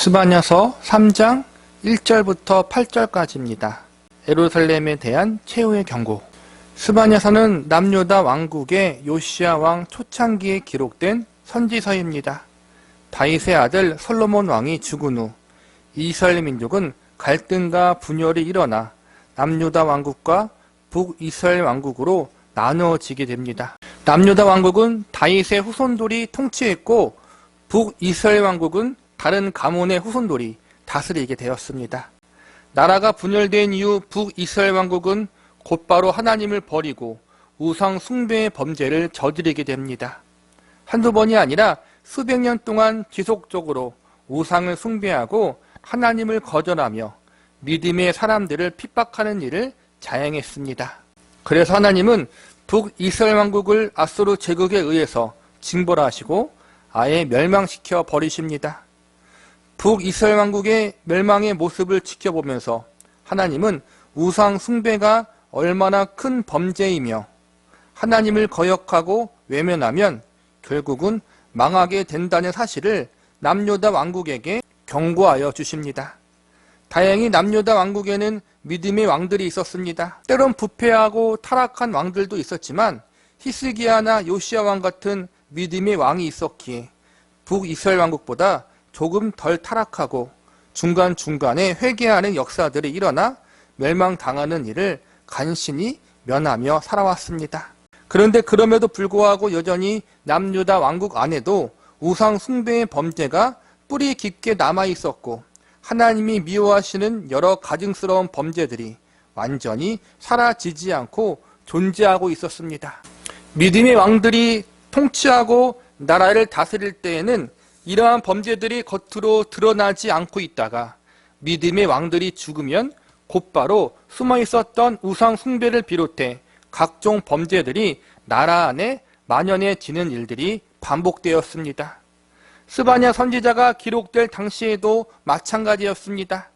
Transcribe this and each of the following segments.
스바냐서 3장 1절부터 8절까지입니다. 예루살렘에 대한 최후의 경고. 스바냐서는 남유다 왕국의 요시야 왕 초창기에 기록된 선지서입니다. 다윗의 아들 솔로몬 왕이 죽은 후 이스라엘 민족은 갈등과 분열이 일어나 남유다 왕국과 북이스라엘 왕국으로 나누어지게 됩니다. 남유다 왕국은 다윗의 후손들이 통치했고 북이스라엘 왕국은 다른 가문의 후손들이 다스리게 되었습니다. 나라가 분열된 이후 북이스라엘 왕국은 곧바로 하나님을 버리고 우상 숭배의 범죄를 저지르게 됩니다. 한두 번이 아니라 수백 년 동안 지속적으로 우상을 숭배하고 하나님을 거절하며 믿음의 사람들을 핍박하는 일을 자행했습니다. 그래서 하나님은 북이스라엘 왕국을 아수르 제국에 의해서 징벌하시고 아예 멸망시켜 버리십니다. 북이스라엘 왕국의 멸망의 모습을 지켜보면서 하나님은 우상 숭배가 얼마나 큰 범죄이며 하나님을 거역하고 외면하면 결국은 망하게 된다는 사실을 남유다 왕국에게 경고하여 주십니다. 다행히 남유다 왕국에는 믿음의 왕들이 있었습니다. 때론 부패하고 타락한 왕들도 있었지만 히스기야나 요시야 왕 같은 믿음의 왕이 있었기에 북이스라엘 왕국보다 조금 덜 타락하고 중간중간에 회개하는 역사들이 일어나 멸망당하는 일을 간신히 면하며 살아왔습니다. 그런데 그럼에도 불구하고 여전히 남유다 왕국 안에도 우상 숭배의 범죄가 뿌리 깊게 남아있었고 하나님이 미워하시는 여러 가증스러운 범죄들이 완전히 사라지지 않고 존재하고 있었습니다. 믿음의 왕들이 통치하고 나라를 다스릴 때에는 이러한 범죄들이 겉으로 드러나지 않고 있다가 믿음의 왕들이 죽으면 곧바로 숨어 있었던 우상 숭배를 비롯해 각종 범죄들이 나라 안에 만연해지는 일들이 반복되었습니다. 스바냐 선지자가 기록될 당시에도 마찬가지였습니다.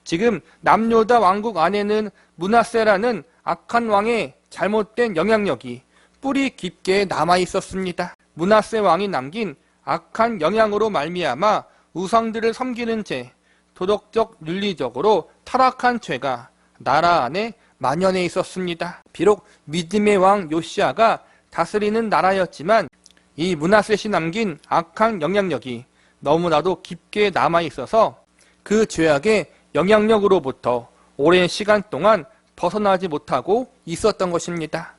지금 남유다 왕국 안에는 므낫세라는 악한 왕의 잘못된 영향력이 뿌리 깊게 남아 있었습니다. 므낫세 왕이 남긴 악한 영향으로 말미암아 우상들을 섬기는 죄, 도덕적 윤리적으로 타락한 죄가 나라 안에 만연해 있었습니다. 비록 믿음의 왕 요시야가 다스리는 나라였지만 이 므낫셋이 남긴 악한 영향력이 너무나도 깊게 남아 있어서 그 죄악의 영향력으로부터 오랜 시간 동안 벗어나지 못하고 있었던 것입니다.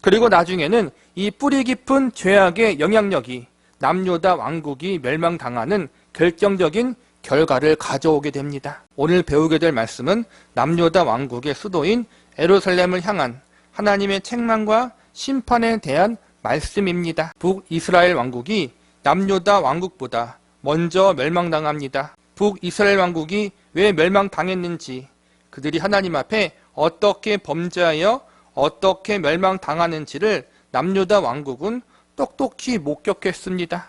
그리고 나중에는 이 뿌리 깊은 죄악의 영향력이 남유다 왕국이 멸망당하는 결정적인 결과를 가져오게 됩니다. 오늘 배우게 될 말씀은 남유다 왕국의 수도인 예루살렘을 향한 하나님의 책망과 심판에 대한 말씀입니다. 북이스라엘 왕국이 남유다 왕국보다 먼저 멸망당합니다. 북이스라엘 왕국이 왜 멸망당했는지, 그들이 하나님 앞에 어떻게 범죄하여 어떻게 멸망당하는지를 남유다 왕국은 똑똑히 목격했습니다.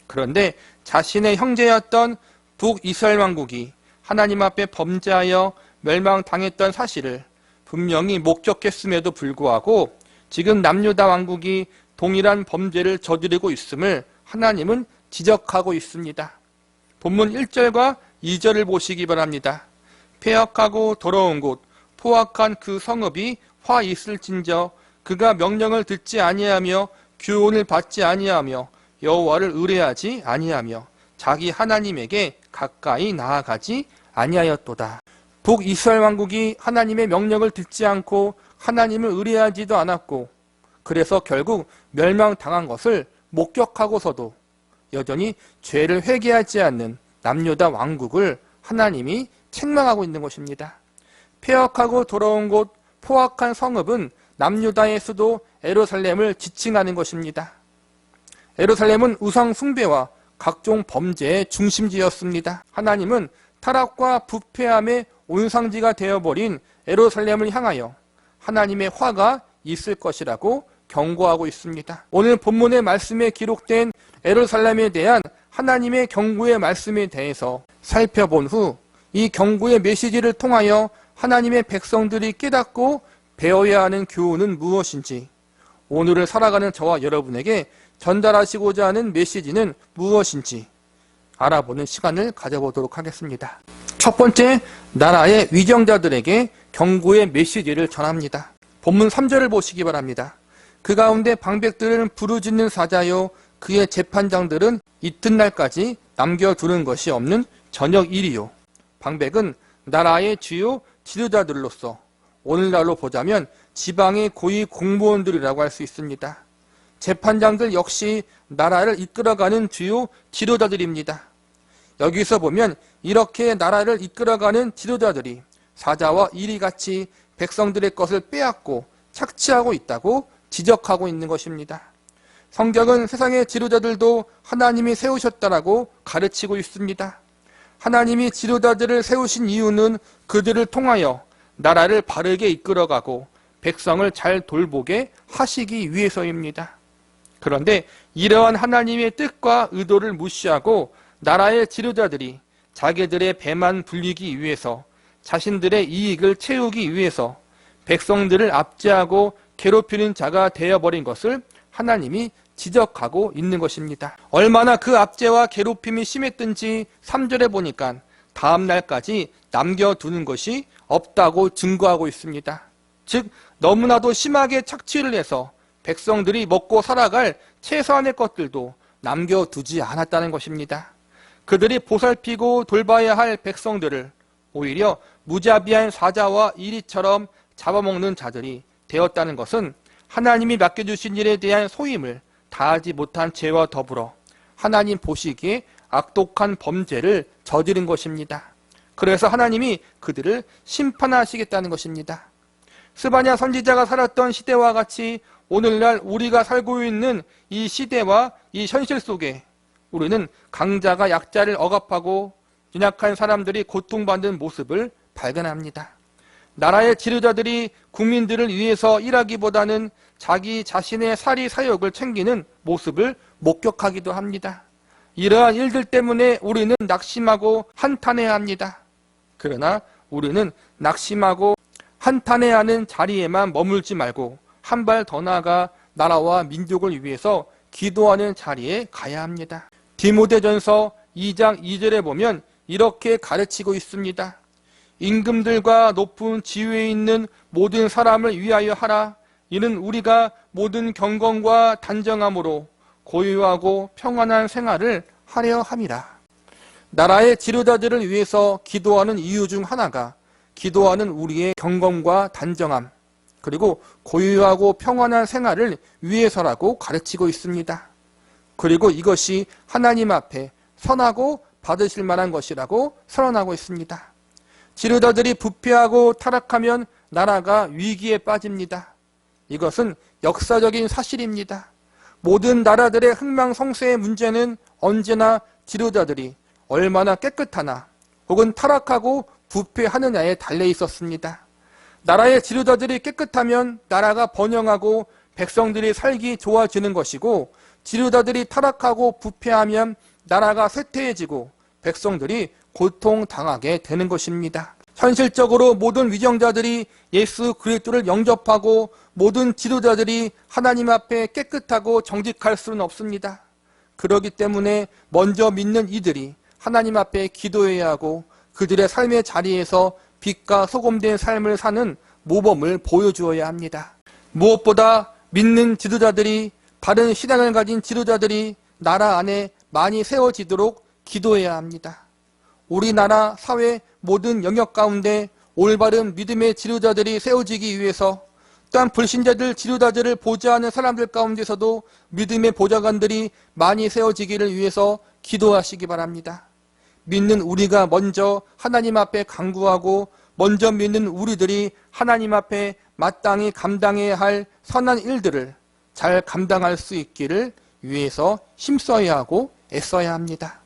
그런데 자신의 형제였던 북이스라엘 왕국이 하나님 앞에 범죄하여 멸망당했던 사실을 분명히 목격했음에도 불구하고 지금 남유다 왕국이 동일한 범죄를 저지르고 있음을 하나님은 지적하고 있습니다. 본문 1절과 2절을 보시기 바랍니다. 폐역하고 더러운 곳, 포악한 그 성읍이 화 있을진저 그가 명령을 듣지 아니하며 교훈을 받지 아니하며 여호와를 의뢰하지 아니하며 자기 하나님에게 가까이 나아가지 아니하였도다. 북이스라엘 왕국이 하나님의 명령을 듣지 않고 하나님을 의뢰하지도 않았고 그래서 결국 멸망당한 것을 목격하고서도 여전히 죄를 회개하지 않는 남유다 왕국을 하나님이 책망하고 있는 것입니다. 폐역하고 더러운 곳, 포악한 성읍은 남유다의 수도 예루살렘을 지칭하는 것입니다. 예루살렘은 우상 숭배와 각종 범죄의 중심지였습니다. 하나님은 타락과 부패함의 온상지가 되어버린 예루살렘을 향하여 하나님의 화가 있을 것이라고 경고하고 있습니다. 오늘 본문의 말씀에 기록된 예루살렘에 대한 하나님의 경고의 말씀에 대해서 살펴본 후 이 경고의 메시지를 통하여 하나님의 백성들이 깨닫고 배워야 하는 교훈은 무엇인지, 오늘을 살아가는 저와 여러분에게 전달하시고자 하는 메시지는 무엇인지 알아보는 시간을 가져보도록 하겠습니다. 첫 번째, 나라의 위정자들에게 경고의 메시지를 전합니다. 본문 3절을 보시기 바랍니다. 그 가운데 방백들은 부르짖는 사자요 그의 재판장들은 이튿날까지 남겨두는 것이 없는 저녁 일이요. 방백은 나라의 주요 지도자들로서 오늘날로 보자면 지방의 고위 공무원들이라고 할 수 있습니다. 재판장들 역시 나라를 이끌어가는 주요 지도자들입니다. 여기서 보면 이렇게 나라를 이끌어가는 지도자들이 사자와 이리같이 백성들의 것을 빼앗고 착취하고 있다고 지적하고 있는 것입니다. 성경은 세상의 지도자들도 하나님이 세우셨다라고 가르치고 있습니다. 하나님이 지도자들을 세우신 이유는 그들을 통하여 나라를 바르게 이끌어가고 백성을 잘 돌보게 하시기 위해서입니다. 그런데 이러한 하나님의 뜻과 의도를 무시하고 나라의 지도자들이 자기들의 배만 불리기 위해서 자신들의 이익을 채우기 위해서 백성들을 압제하고 괴롭히는 자가 되어버린 것을 하나님이 지적하고 있는 것입니다. 얼마나 그 압제와 괴롭힘이 심했든지 3절에 보니까 다음 날까지 남겨두는 것이 없다고 증거하고 있습니다. 즉 너무나도 심하게 착취를 해서 백성들이 먹고 살아갈 최소한의 것들도 남겨두지 않았다는 것입니다. 그들이 보살피고 돌봐야 할 백성들을 오히려 무자비한 사자와 이리처럼 잡아먹는 자들이 되었다는 것은 하나님이 맡겨주신 일에 대한 소임을 다하지 못한 죄와 더불어 하나님 보시기에 악독한 범죄를 저지른 것입니다. 그래서 하나님이 그들을 심판하시겠다는 것입니다. 스바냐 선지자가 살았던 시대와 같이 오늘날 우리가 살고 있는 이 시대와 이 현실 속에 우리는 강자가 약자를 억압하고 연약한 사람들이 고통받는 모습을 발견합니다. 나라의 지도자들이 국민들을 위해서 일하기보다는 자기 자신의 사리 사욕을 챙기는 모습을 목격하기도 합니다. 이러한 일들 때문에 우리는 낙심하고 한탄해야 합니다. 그러나 우리는 낙심하고 한탄해하는 자리에만 머물지 말고 한 발 더 나아가 나라와 민족을 위해서 기도하는 자리에 가야 합니다. 디모데전서 2장 2절에 보면 이렇게 가르치고 있습니다. 임금들과 높은 지위에 있는 모든 사람을 위하여 하라. 이는 우리가 모든 경건과 단정함으로 고유하고 평안한 생활을 하려 함이라. 나라의 지도자들을 위해서 기도하는 이유 중 하나가 기도하는 우리의 경건과 단정함 그리고 고유하고 평안한 생활을 위해서라고 가르치고 있습니다. 그리고 이것이 하나님 앞에 선하고 받으실 만한 것이라고 선언하고 있습니다. 지도자들이 부패하고 타락하면 나라가 위기에 빠집니다. 이것은 역사적인 사실입니다. 모든 나라들의 흥망성쇠의 문제는 언제나 지도자들이 얼마나 깨끗하나 혹은 타락하고 부패하느냐에 달려 있었습니다. 나라의 지도자들이 깨끗하면 나라가 번영하고 백성들이 살기 좋아지는 것이고 지도자들이 타락하고 부패하면 나라가 쇠퇴해지고 백성들이 고통당하게 되는 것입니다. 현실적으로 모든 위정자들이 예수 그리스도를 영접하고 모든 지도자들이 하나님 앞에 깨끗하고 정직할 수는 없습니다. 그렇기 때문에 먼저 믿는 이들이 하나님 앞에 기도해야 하고 그들의 삶의 자리에서 빛과 소금된 삶을 사는 모범을 보여주어야 합니다. 무엇보다 믿는 지도자들이 바른 신앙을 가진 지도자들이 나라 안에 많이 세워지도록 기도해야 합니다. 우리나라 사회 모든 영역 가운데 올바른 믿음의 지도자들이 세워지기 위해서 또한 불신자들 지도자들을 보좌하는 사람들 가운데서도 믿음의 보좌관들이 많이 세워지기를 위해서 기도하시기 바랍니다. 믿는 우리가 먼저 하나님 앞에 간구하고 먼저 믿는 우리들이 하나님 앞에 마땅히 감당해야 할 선한 일들을 잘 감당할 수 있기를 위해서 힘써야 하고 애써야 합니다.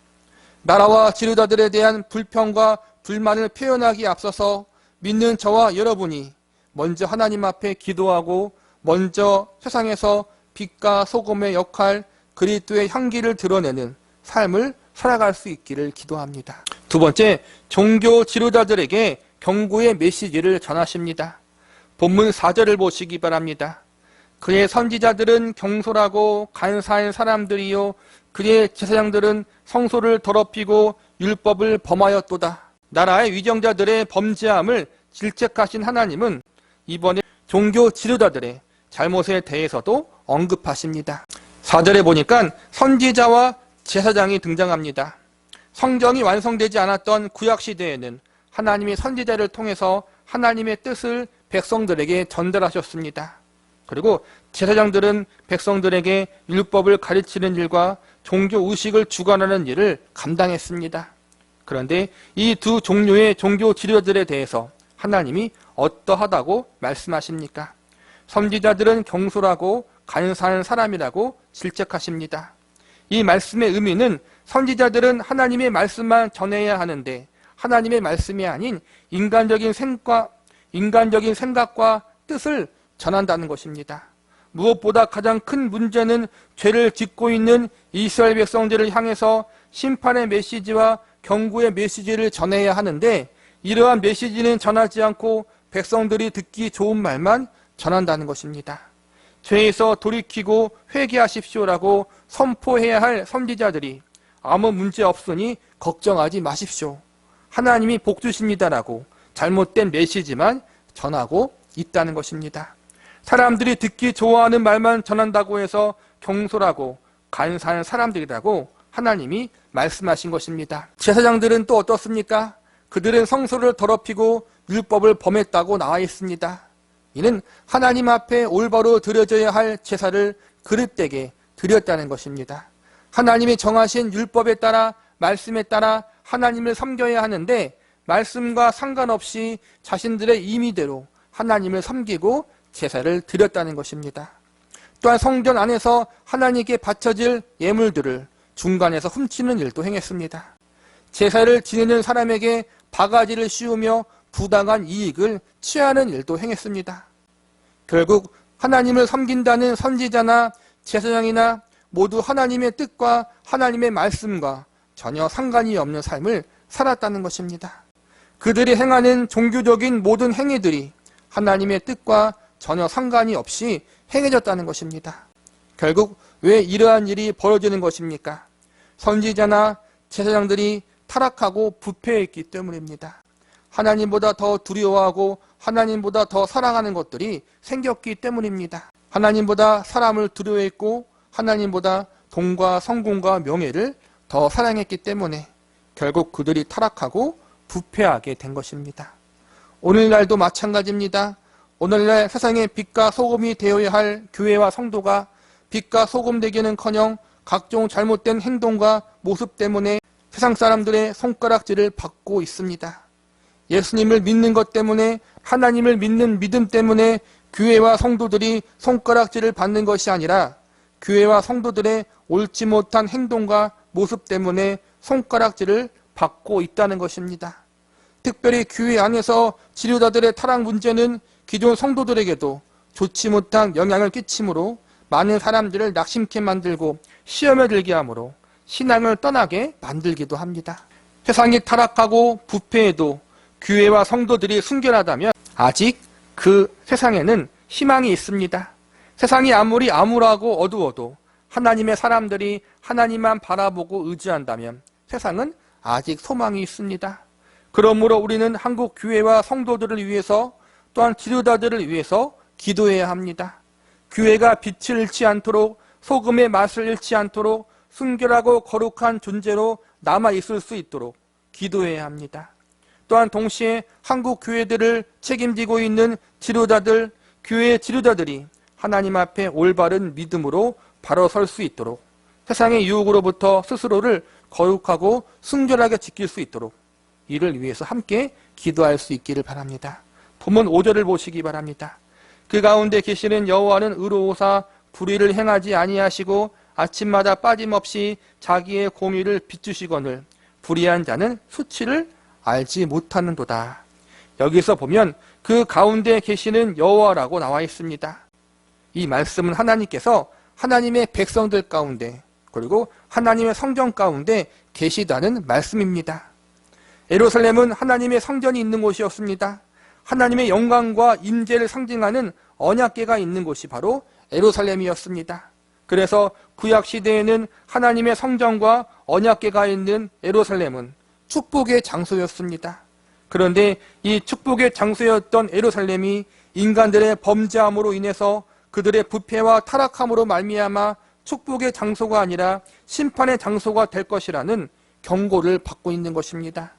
나라와 지도자들에 대한 불평과 불만을 표현하기에 앞서서 믿는 저와 여러분이 먼저 하나님 앞에 기도하고 먼저 세상에서 빛과 소금의 역할, 그리스도의 향기를 드러내는 삶을 살아갈 수 있기를 기도합니다. 두 번째, 종교 지도자들에게 경고의 메시지를 전하십니다. 본문 4절을 보시기 바랍니다. 그의 선지자들은 경솔하고 간사한 사람들이요 그의 제사장들은 성소를 더럽히고 율법을 범하였도다. 나라의 위정자들의 범죄함을 질책하신 하나님은 이번에 종교 지도자들의 잘못에 대해서도 언급하십니다. 4절에 보니까 선지자와 제사장이 등장합니다. 성경이 완성되지 않았던 구약시대에는 하나님이 선지자를 통해서 하나님의 뜻을 백성들에게 전달하셨습니다. 그리고 제사장들은 백성들에게 율법을 가르치는 일과 종교 의식을 주관하는 일을 감당했습니다. 그런데 이 두 종류의 종교 지도자들에 대해서 하나님이 어떠하다고 말씀하십니까? 선지자들은 경솔하고 간사한 사람이라고 질책하십니다. 이 말씀의 의미는 선지자들은 하나님의 말씀만 전해야 하는데 하나님의 말씀이 아닌 인간적인 생각과 뜻을 전한다는 것입니다. 무엇보다 가장 큰 문제는 죄를 짓고 있는 이스라엘 백성들을 향해서 심판의 메시지와 경고의 메시지를 전해야 하는데 이러한 메시지는 전하지 않고 백성들이 듣기 좋은 말만 전한다는 것입니다. 죄에서 돌이키고 회개하십시오라고 선포해야 할 선지자들이 아무 문제 없으니 걱정하지 마십시오. 하나님이 복 주십니다라고 잘못된 메시지만 전하고 있다는 것입니다. 사람들이 듣기 좋아하는 말만 전한다고 해서 경솔하고 간사한 사람들이라고 하나님이 말씀하신 것입니다. 제사장들은 또 어떻습니까? 그들은 성소를 더럽히고 율법을 범했다고 나와 있습니다. 이는 하나님 앞에 올바로 드려져야 할 제사를 그릇되게 드렸다는 것입니다. 하나님이 정하신 율법에 따라 말씀에 따라 하나님을 섬겨야 하는데 말씀과 상관없이 자신들의 임의대로 하나님을 섬기고 제사를 드렸다는 것입니다. 또한 성전 안에서 하나님께 바쳐질 예물들을 중간에서 훔치는 일도 행했습니다. 제사를 지내는 사람에게 바가지를 씌우며 부당한 이익을 취하는 일도 행했습니다. 결국 하나님을 섬긴다는 선지자나 제사장이나 모두 하나님의 뜻과 하나님의 말씀과 전혀 상관이 없는 삶을 살았다는 것입니다. 그들이 행하는 종교적인 모든 행위들이 하나님의 뜻과 전혀 상관이 없이 행해졌다는 것입니다. 결국 왜 이러한 일이 벌어지는 것입니까? 선지자나 제사장들이 타락하고 부패했기 때문입니다. 하나님보다 더 두려워하고 하나님보다 더 사랑하는 것들이 생겼기 때문입니다. 하나님보다 사람을 두려워했고 하나님보다 돈과 성공과 명예를 더 사랑했기 때문에 결국 그들이 타락하고 부패하게 된 것입니다. 오늘날도 마찬가지입니다. 오늘날 세상의 빛과 소금이 되어야 할 교회와 성도가 빛과 소금 되기는커녕 각종 잘못된 행동과 모습 때문에 세상 사람들의 손가락질을 받고 있습니다. 예수님을 믿는 것 때문에 하나님을 믿는 믿음 때문에 교회와 성도들이 손가락질을 받는 것이 아니라 교회와 성도들의 옳지 못한 행동과 모습 때문에 손가락질을 받고 있다는 것입니다. 특별히 교회 안에서 지도자들의 타락 문제는 기존 성도들에게도 좋지 못한 영향을 끼치므로 많은 사람들을 낙심케 만들고 시험에 들게 하므로 신앙을 떠나게 만들기도 합니다. 세상이 타락하고 부패해도 교회와 성도들이 순결하다면 아직 그 세상에는 희망이 있습니다. 세상이 아무리 암울하고 어두워도 하나님의 사람들이 하나님만 바라보고 의지한다면 세상은 아직 소망이 있습니다. 그러므로 우리는 한국 교회와 성도들을 위해서 또한 지도자들을 위해서 기도해야 합니다. 교회가 빛을 잃지 않도록 소금의 맛을 잃지 않도록 순결하고 거룩한 존재로 남아있을 수 있도록 기도해야 합니다. 또한 동시에 한국 교회들을 책임지고 있는 지도자들, 교회 지도자들이 하나님 앞에 올바른 믿음으로 바로 설 수 있도록 세상의 유혹으로부터 스스로를 거룩하고 순결하게 지킬 수 있도록 이를 위해서 함께 기도할 수 있기를 바랍니다. 본문 5절을 보시기 바랍니다. 그 가운데 계시는 여호와는 의로우사 불의를 행하지 아니하시고 아침마다 빠짐없이 자기의 공의를 비추시거늘 불의한 자는 수치를 알지 못하는도다. 여기서 보면 그 가운데 계시는 여호와라고 나와 있습니다. 이 말씀은 하나님께서 하나님의 백성들 가운데 그리고 하나님의 성전 가운데 계시다는 말씀입니다. 예루살렘은 하나님의 성전이 있는 곳이었습니다. 하나님의 영광과 임재를 상징하는 언약궤가 있는 곳이 바로 예루살렘이었습니다. 그래서 구약 시대에는 하나님의 성전과 언약궤가 있는 예루살렘은 축복의 장소였습니다. 그런데 이 축복의 장소였던 예루살렘이 인간들의 범죄함으로 인해서 그들의 부패와 타락함으로 말미암아 축복의 장소가 아니라 심판의 장소가 될 것이라는 경고를 받고 있는 것입니다.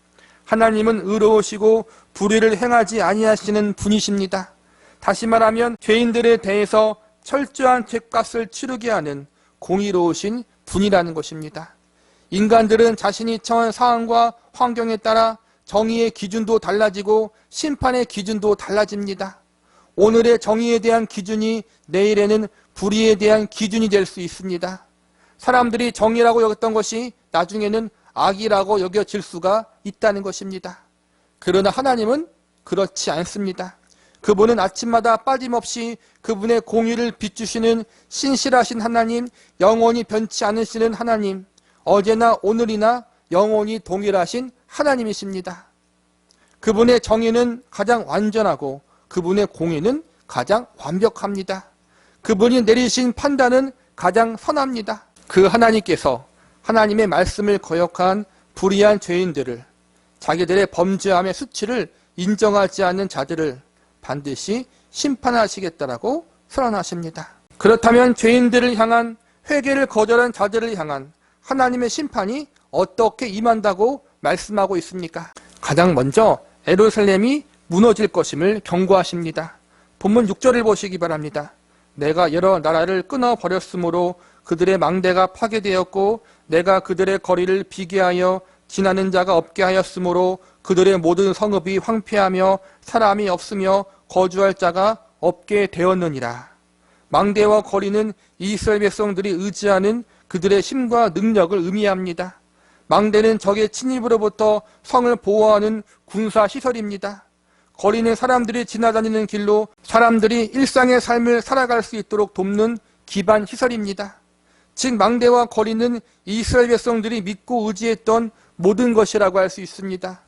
하나님은 의로우시고 불의를 행하지 아니하시는 분이십니다. 다시 말하면 죄인들에 대해서 철저한 죄값을 치르게 하는 공의로우신 분이라는 것입니다. 인간들은 자신이 처한 상황과 환경에 따라 정의의 기준도 달라지고 심판의 기준도 달라집니다. 오늘의 정의에 대한 기준이 내일에는 불의에 대한 기준이 될 수 있습니다. 사람들이 정의라고 여겼던 것이 나중에는 악이라고 여겨질 수가 있다는 것입니다. 그러나 하나님은 그렇지 않습니다. 그분은 아침마다 빠짐없이 그분의 공의를 비추시는 신실하신 하나님, 영원히 변치 않으시는 하나님, 어제나 오늘이나 영원히 동일하신 하나님이십니다. 그분의 정의는 가장 완전하고 그분의 공의는 가장 완벽합니다. 그분이 내리신 판단은 가장 선합니다. 그 하나님께서 하나님의 말씀을 거역한 불의한 죄인들을, 자기들의 범죄함의 수치를 인정하지 않는 자들을 반드시 심판하시겠다라고 선언하십니다. 그렇다면 죄인들을 향한, 회개를 거절한 자들을 향한 하나님의 심판이 어떻게 임한다고 말씀하고 있습니까? 가장 먼저 예루살렘이 무너질 것임을 경고하십니다. 본문 6절을 보시기 바랍니다. 내가 여러 나라를 끊어버렸으므로 그들의 망대가 파괴되었고 내가 그들의 거리를 비게 하여 지나는 자가 없게 하였으므로 그들의 모든 성읍이 황폐하며 사람이 없으며 거주할 자가 없게 되었느니라. 망대와 거리는 이스라엘 백성들이 의지하는 그들의 힘과 능력을 의미합니다. 망대는 적의 침입으로부터 성을 보호하는 군사시설입니다. 거리는 사람들이 지나다니는 길로 사람들이 일상의 삶을 살아갈 수 있도록 돕는 기반시설입니다. 즉 망대와 거리는 이스라엘 백성들이 믿고 의지했던 모든 것이라고 할 수 있습니다.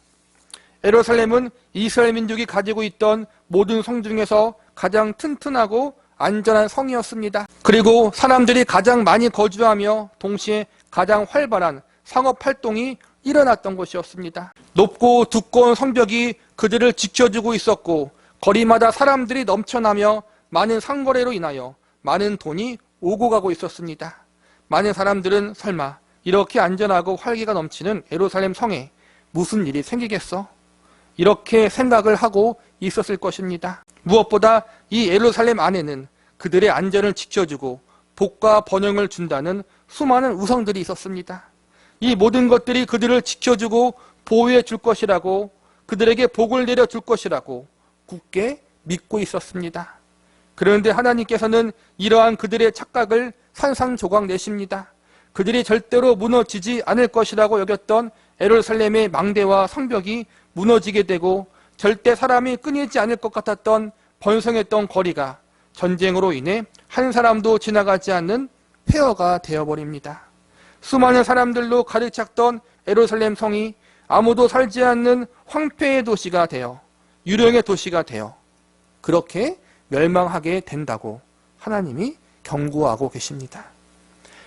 예루살렘은 이스라엘 민족이 가지고 있던 모든 성 중에서 가장 튼튼하고 안전한 성이었습니다. 그리고 사람들이 가장 많이 거주하며 동시에 가장 활발한 상업활동이 일어났던 곳이었습니다. 높고 두꺼운 성벽이 그들을 지켜주고 있었고 거리마다 사람들이 넘쳐나며 많은 상거래로 인하여 많은 돈이 오고 가고 있었습니다. 많은 사람들은 설마 이렇게 안전하고 활기가 넘치는 예루살렘 성에 무슨 일이 생기겠어? 이렇게 생각을 하고 있었을 것입니다. 무엇보다 이 예루살렘 안에는 그들의 안전을 지켜주고 복과 번영을 준다는 수많은 우상들이 있었습니다. 이 모든 것들이 그들을 지켜주고 보호해 줄 것이라고, 그들에게 복을 내려줄 것이라고 굳게 믿고 있었습니다. 그런데 하나님께서는 이러한 그들의 착각을 산산조각 내십니다. 그들이 절대로 무너지지 않을 것이라고 여겼던 예루살렘의 망대와 성벽이 무너지게 되고 절대 사람이 끊이지 않을 것 같았던 번성했던 거리가 전쟁으로 인해 한 사람도 지나가지 않는 폐허가 되어버립니다. 수많은 사람들로 가득 찼던 예루살렘 성이 아무도 살지 않는 황폐의 도시가 되어 유령의 도시가 되어 그렇게 멸망하게 된다고 하나님이 경고하고 계십니다.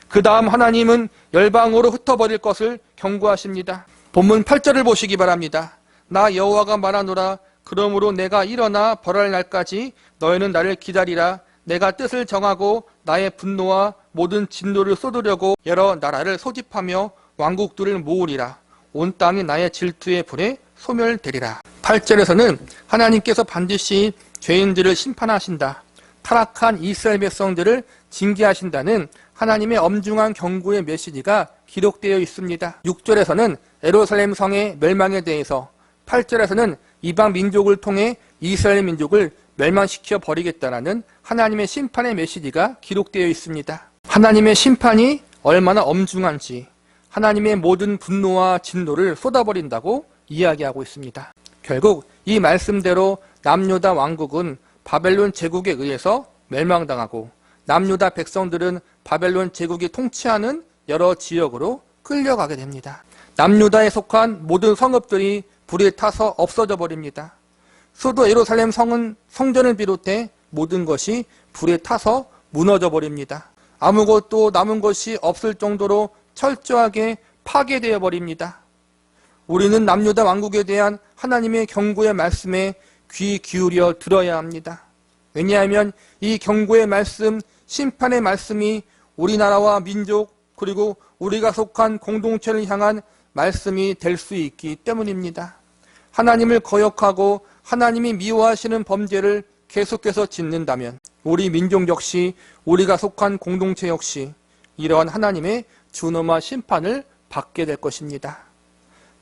그 다음 하나님은 열방으로 흩어버릴 것을 경고하십니다. 본문 8절을 보시기 바랍니다. 나 여호와가 말하노라. 그러므로 내가 일어나 벌할 날까지 너희는 나를 기다리라. 내가 뜻을 정하고 나의 분노와 모든 진노를 쏟으려고 여러 나라를 소집하며 왕국들을 모으리라. 온 땅이 나의 질투의 불에 소멸되리라. 8절에서는 하나님께서 반드시 죄인들을 심판하신다. 타락한 이스라엘 백성들을 징계하신다는 하나님의 엄중한 경고의 메시지가 기록되어 있습니다. 6절에서는 예루살렘 성의 멸망에 대해서, 8절에서는 이방 민족을 통해 이스라엘 민족을 멸망시켜 버리겠다라는 하나님의 심판의 메시지가 기록되어 있습니다. 하나님의 심판이 얼마나 엄중한지, 하나님의 모든 분노와 진노를 쏟아버린다고 이야기하고 있습니다. 결국 이 말씀대로 남유다 왕국은 바벨론 제국에 의해서 멸망당하고 남유다 백성들은 바벨론 제국이 통치하는 여러 지역으로 끌려가게 됩니다. 남유다에 속한 모든 성읍들이 불에 타서 없어져 버립니다. 수도 예루살렘 성은 성전을 비롯해 모든 것이 불에 타서 무너져 버립니다. 아무것도 남은 것이 없을 정도로 철저하게 파괴되어 버립니다. 우리는 남유다 왕국에 대한 하나님의 경고의 말씀에 귀 기울여 들어야 합니다. 왜냐하면 이 경고의 말씀, 심판의 말씀이 우리나라와 민족 그리고 우리가 속한 공동체를 향한 말씀이 될 수 있기 때문입니다. 하나님을 거역하고 하나님이 미워하시는 범죄를 계속해서 짓는다면 우리 민족 역시 우리가 속한 공동체 역시 이러한 하나님의 준엄한 심판을 받게 될 것입니다.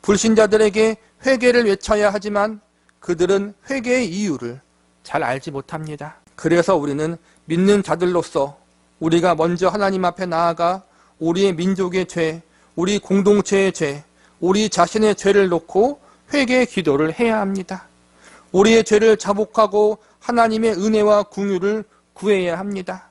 불신자들에게 회개를 외쳐야 하지만 그들은 회개의 이유를 잘 알지 못합니다. 그래서 우리는 믿는 자들로서 우리가 먼저 하나님 앞에 나아가 우리의 민족의 죄, 우리 공동체의 죄, 우리 자신의 죄를 놓고 회개의 기도를 해야 합니다. 우리의 죄를 자복하고 하나님의 은혜와 긍휼을 구해야 합니다.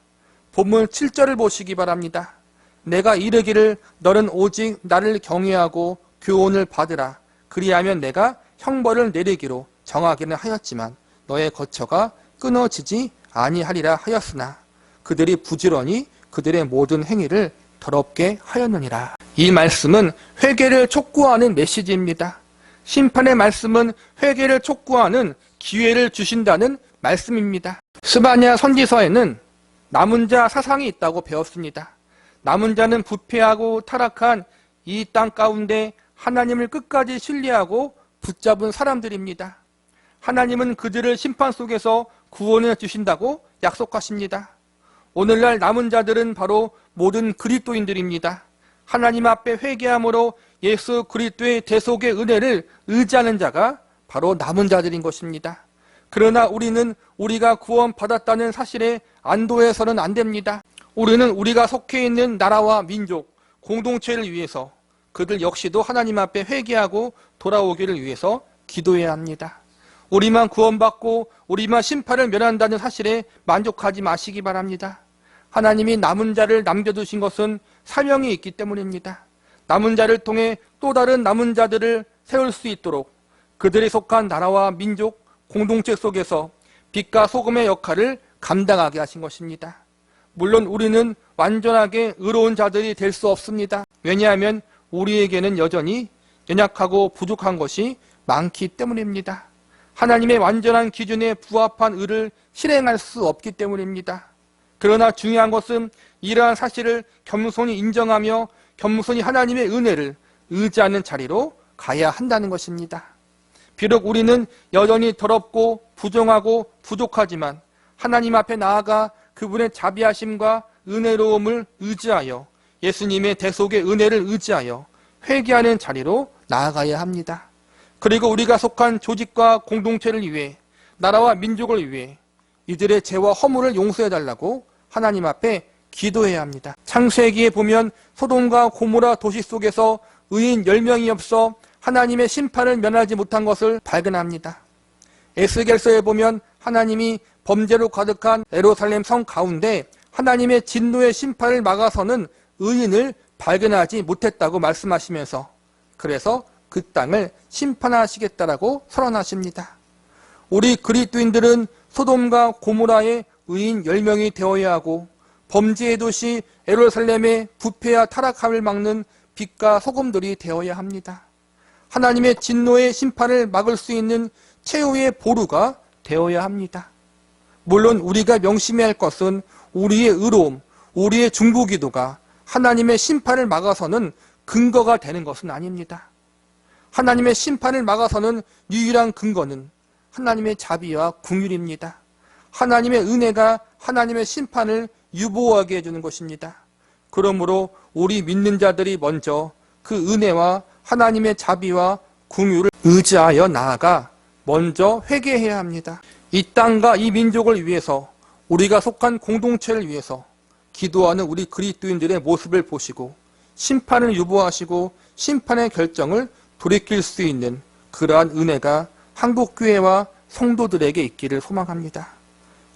본문 7절을 보시기 바랍니다. 내가 이르기를 너는 오직 나를 경외하고 교훈을 받으라. 그리하면 내가 형벌을 내리기로 정하기는 하였지만 너의 거처가 끊어지지 아니하리라 하였으나 그들이 부지런히 그들의 모든 행위를 더럽게 하였느니라. 이 말씀은 회개를 촉구하는 메시지입니다. 심판의 말씀은 회개를 촉구하는 기회를 주신다는 말씀입니다. 스바냐 선지서에는 남은 자 사상이 있다고 배웠습니다. 남은 자는 부패하고 타락한 이 땅 가운데 하나님을 끝까지 신뢰하고 붙잡은 사람들입니다. 하나님은 그들을 심판 속에서 구원해 주신다고 약속하십니다. 오늘날 남은 자들은 바로 모든 그리스도인들입니다. 하나님 앞에 회개함으로 예수 그리스도의 대속의 은혜를 의지하는 자가 바로 남은 자들인 것입니다. 그러나 우리는 우리가 구원받았다는 사실에 안도해서는 안 됩니다. 우리는 우리가 속해 있는 나라와 민족, 공동체를 위해서 그들 역시도 하나님 앞에 회개하고 돌아오기를 위해서 기도해야 합니다. 우리만 구원받고 우리만 심판을 면한다는 사실에 만족하지 마시기 바랍니다. 하나님이 남은 자를 남겨두신 것은 사명이 있기 때문입니다. 남은 자를 통해 또 다른 남은 자들을 세울 수 있도록 그들이 속한 나라와 민족, 공동체 속에서 빛과 소금의 역할을 감당하게 하신 것입니다. 물론 우리는 완전하게 의로운 자들이 될 수 없습니다. 왜냐하면 우리에게는 여전히 연약하고 부족한 것이 많기 때문입니다. 하나님의 완전한 기준에 부합한 의를 실행할 수 없기 때문입니다. 그러나 중요한 것은 이러한 사실을 겸손히 인정하며 겸손히 하나님의 은혜를 의지하는 자리로 가야 한다는 것입니다. 비록 우리는 여전히 더럽고 부정하고 부족하지만 하나님 앞에 나아가 그분의 자비하심과 은혜로움을 의지하여 예수님의 대속의 은혜를 의지하여 회개하는 자리로 나아가야 합니다. 그리고 우리가 속한 조직과 공동체를 위해 나라와 민족을 위해 이들의 죄와 허물을 용서해달라고 하나님 앞에 기도해야 합니다. 창세기에 보면 소돔과 고모라 도시 속에서 의인 10명이 없어 하나님의 심판을 면하지 못한 것을 발견합니다. 에스겔서에 보면 하나님이 범죄로 가득한 예루살렘 성 가운데 하나님의 진노의 심판을 막아서는 의인을 발견하지 못했다고 말씀하시면서 그래서 그 땅을 심판하시겠다라고 선언하십니다. 우리 그리스도인들은 소돔과 고모라의 의인 10명이 되어야 하고 범죄의 도시 예루살렘의 부패와 타락함을 막는 빛과 소금들이 되어야 합니다. 하나님의 진노의 심판을 막을 수 있는 최후의 보루가 되어야 합니다. 물론 우리가 명심해야 할 것은 우리의 의로움, 우리의 중보기도가 하나님의 심판을 막아서는 근거가 되는 것은 아닙니다. 하나님의 심판을 막아서는 유일한 근거는 하나님의 자비와 긍휼입니다. 하나님의 은혜가 하나님의 심판을 유보하게 해주는 것입니다. 그러므로 우리 믿는 자들이 먼저 그 은혜와 하나님의 자비와 긍휼을 의지하여 나아가 먼저 회개해야 합니다. 이 땅과 이 민족을 위해서 우리가 속한 공동체를 위해서 기도하는 우리 그리스도인들의 모습을 보시고 심판을 유보하시고 심판의 결정을 돌이킬 수 있는 그러한 은혜가 한국교회와 성도들에게 있기를 소망합니다.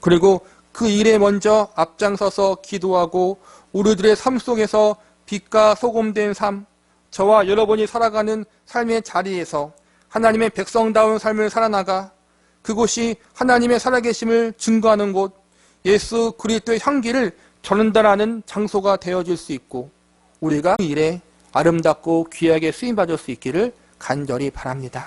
그리고 그 일에 먼저 앞장서서 기도하고 우리들의 삶 속에서 빛과 소금된 삶, 저와 여러분이 살아가는 삶의 자리에서 하나님의 백성다운 삶을 살아나가 그곳이 하나님의 살아계심을 증거하는 곳, 예수 그리스도의 향기를 전달하는 장소가 되어질 수 있고 우리가 이 일에 아름답고 귀하게 쓰임받을 수 있기를 간절히 바랍니다.